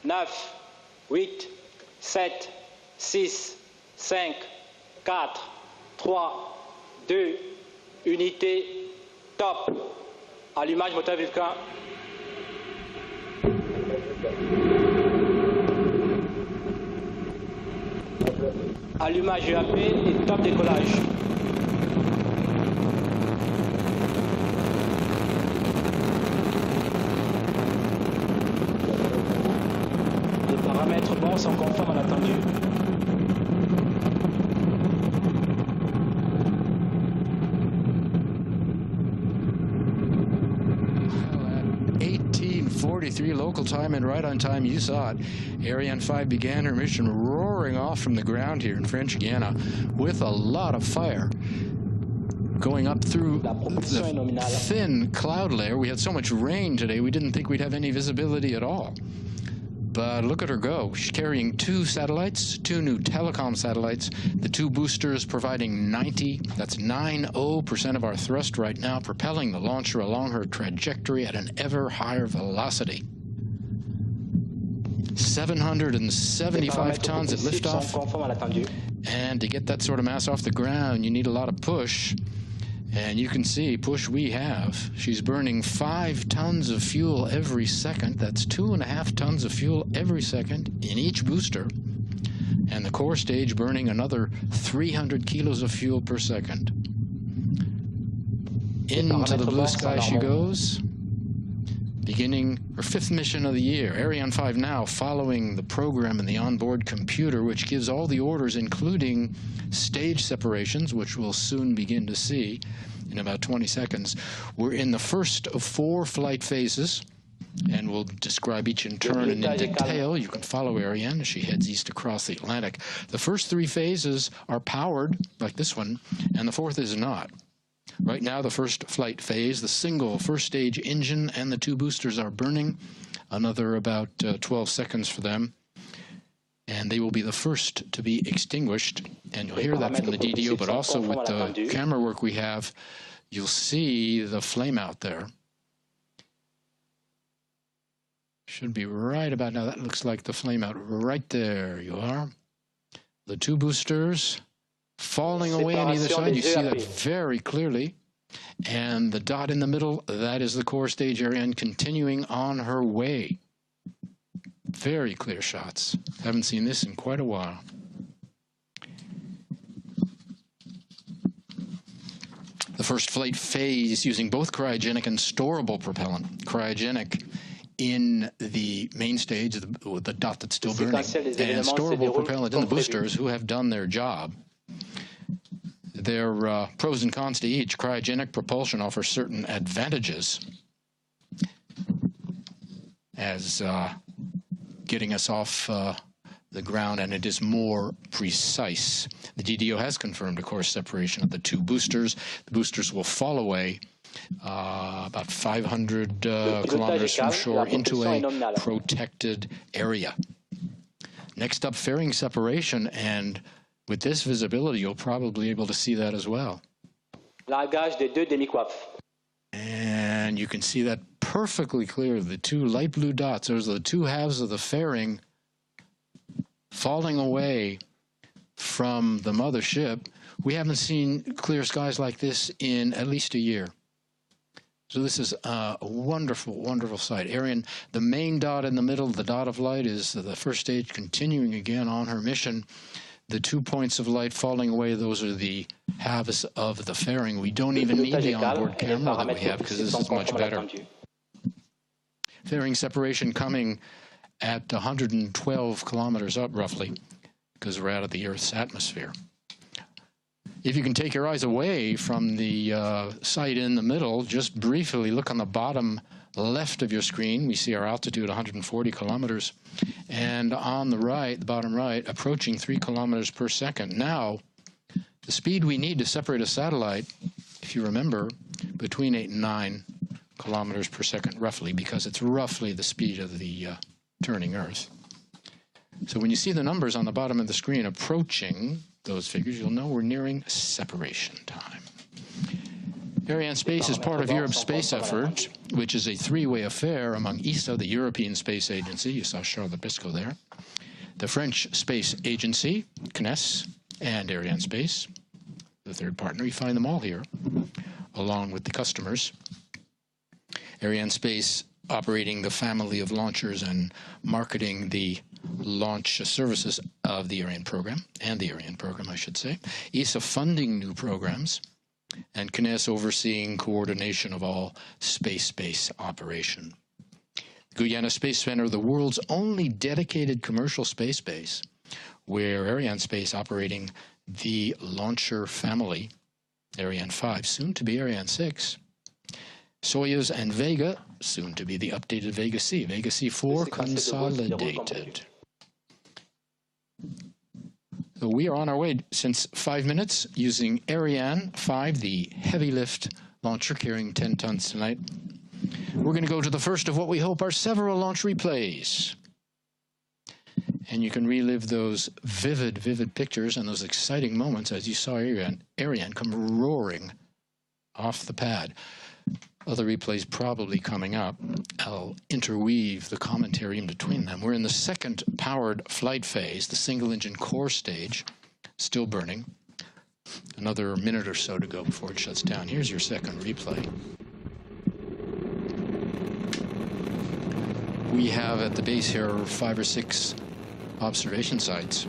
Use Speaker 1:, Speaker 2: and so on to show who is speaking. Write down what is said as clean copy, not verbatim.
Speaker 1: 9, 8, 7, 6, 5, 4, 3, 2, unité, top. Allumage moteur Vulcain. Allumage EAP et top décollage. Les paramètres bons sont conformes à l'attendu.
Speaker 2: Local time and right on time, you saw it. Ariane 5 began her mission roaring off from the ground here in French Guiana with a lot of fire. Going up through the thin cloud layer. We had so much rain today, we didn't think we'd have any visibility at all. But look at her go. She's carrying 2 satellites, 2 new telecom satellites, the 2 boosters providing 90% of our thrust right now, propelling the launcher along her trajectory at an ever higher velocity. 775 tons at liftoff. And to get that sort of mass off the ground, you need a lot of push. And you can see, push we have. She's burning 5 tons of fuel every second. That's 2.5 tons of fuel every second in each booster. And the core stage burning another 300 kilos of fuel per second. Into the blue sky she goes. Beginning her 5th mission of the year. Ariane 5 now following the program in the onboard computer, which gives all the orders, including stage separations, which we'll soon begin to see in about 20 seconds. We're in the first of 4 flight phases, and we'll describe each in turn and in detail. You can follow Ariane as she heads east across the Atlantic. The first 3 phases are powered, like this one, and the 4th is not. Right now, the first flight phase, the single first stage engine and the 2 boosters are burning. Another about 12 seconds for them. And they will be the first to be extinguished. And you'll hear that from the DDO, but also with the camera work we have, you'll see the flame out there. Should be right about now. That looks like the flame out right there. You are. The 2 boosters falling away on either side. You see that very clearly. And the dot in the middle, that is the core stage Ariane continuing on her way. Very clear shots. Haven't seen this in quite a while. The first flight phase using both cryogenic and storable propellant. Cryogenic in the main stage, the dot that's still burning, and storable propellant in the boosters, who have done their job. There are pros and cons to each. Cryogenic propulsion offers certain advantages as getting us off the ground, and it is more precise. The DDO has confirmed, of course, separation of the 2 boosters. The boosters will fall away about 500 kilometers from shore into a protected area. Next up, fairing separation, and with this visibility, you'll probably be able to see that as well. And you can see that perfectly clear. The 2 light blue dots, those are the 2 halves of the fairing falling away from the mothership. We haven't seen clear skies like this in at least a year. So this is a wonderful, wonderful sight. Ariane, the main dot in the middle, the dot of light, is the first stage continuing again on her mission. The 2 points of light falling away, those are the halves of the fairing. We don't even need the onboard camera that we have because this is much better. Fairing separation coming at 112 kilometers up, roughly, because we're out of the Earth's atmosphere. If you can take your eyes away from the site in the middle, just briefly look on the bottom left of your screen. We see our altitude 140 kilometers. And on the right, the bottom right, approaching 3 kilometers per second. Now, the speed we need to separate a satellite, if you remember, between 8 and 9 kilometers per second, roughly, because it's roughly the speed of the turning Earth. So when you see the numbers on the bottom of the screen approaching those figures, you'll know we're nearing separation time. Ariane Space is part of Europe's space effort, which is a three-way affair among ESA, the European Space Agency, you saw Charles Briscoe there, the French Space Agency, CNES, and Ariane Space, the third partner. You find them all here, along with the customers. Ariane Space operating the family of launchers and marketing the launch services of the Ariane program, and the Ariane program, I should say. ESA funding new programs, and CNES overseeing coordination of all space-based operation. Guiana Space Center, the world's only dedicated commercial space base, where Ariane Space operating the launcher family, Ariane 5, soon to be Ariane 6, Soyuz and Vega, soon to be the updated Vega C, Vega C4 consolidated. So we are on our way since 5 minutes using Ariane 5, the heavy lift launcher carrying 10 tons tonight. We're going to go to the first of what we hope are several launch replays. And you can relive those vivid pictures and those exciting moments as you saw Ariane come roaring off the pad. Other replays probably coming up. I'll interweave the commentary in between them. We're in the second powered flight phase, the single-engine core stage, still burning. Another minute or so to go before it shuts down. Here's your second replay. We have at the base here 5 or 6 observation sites.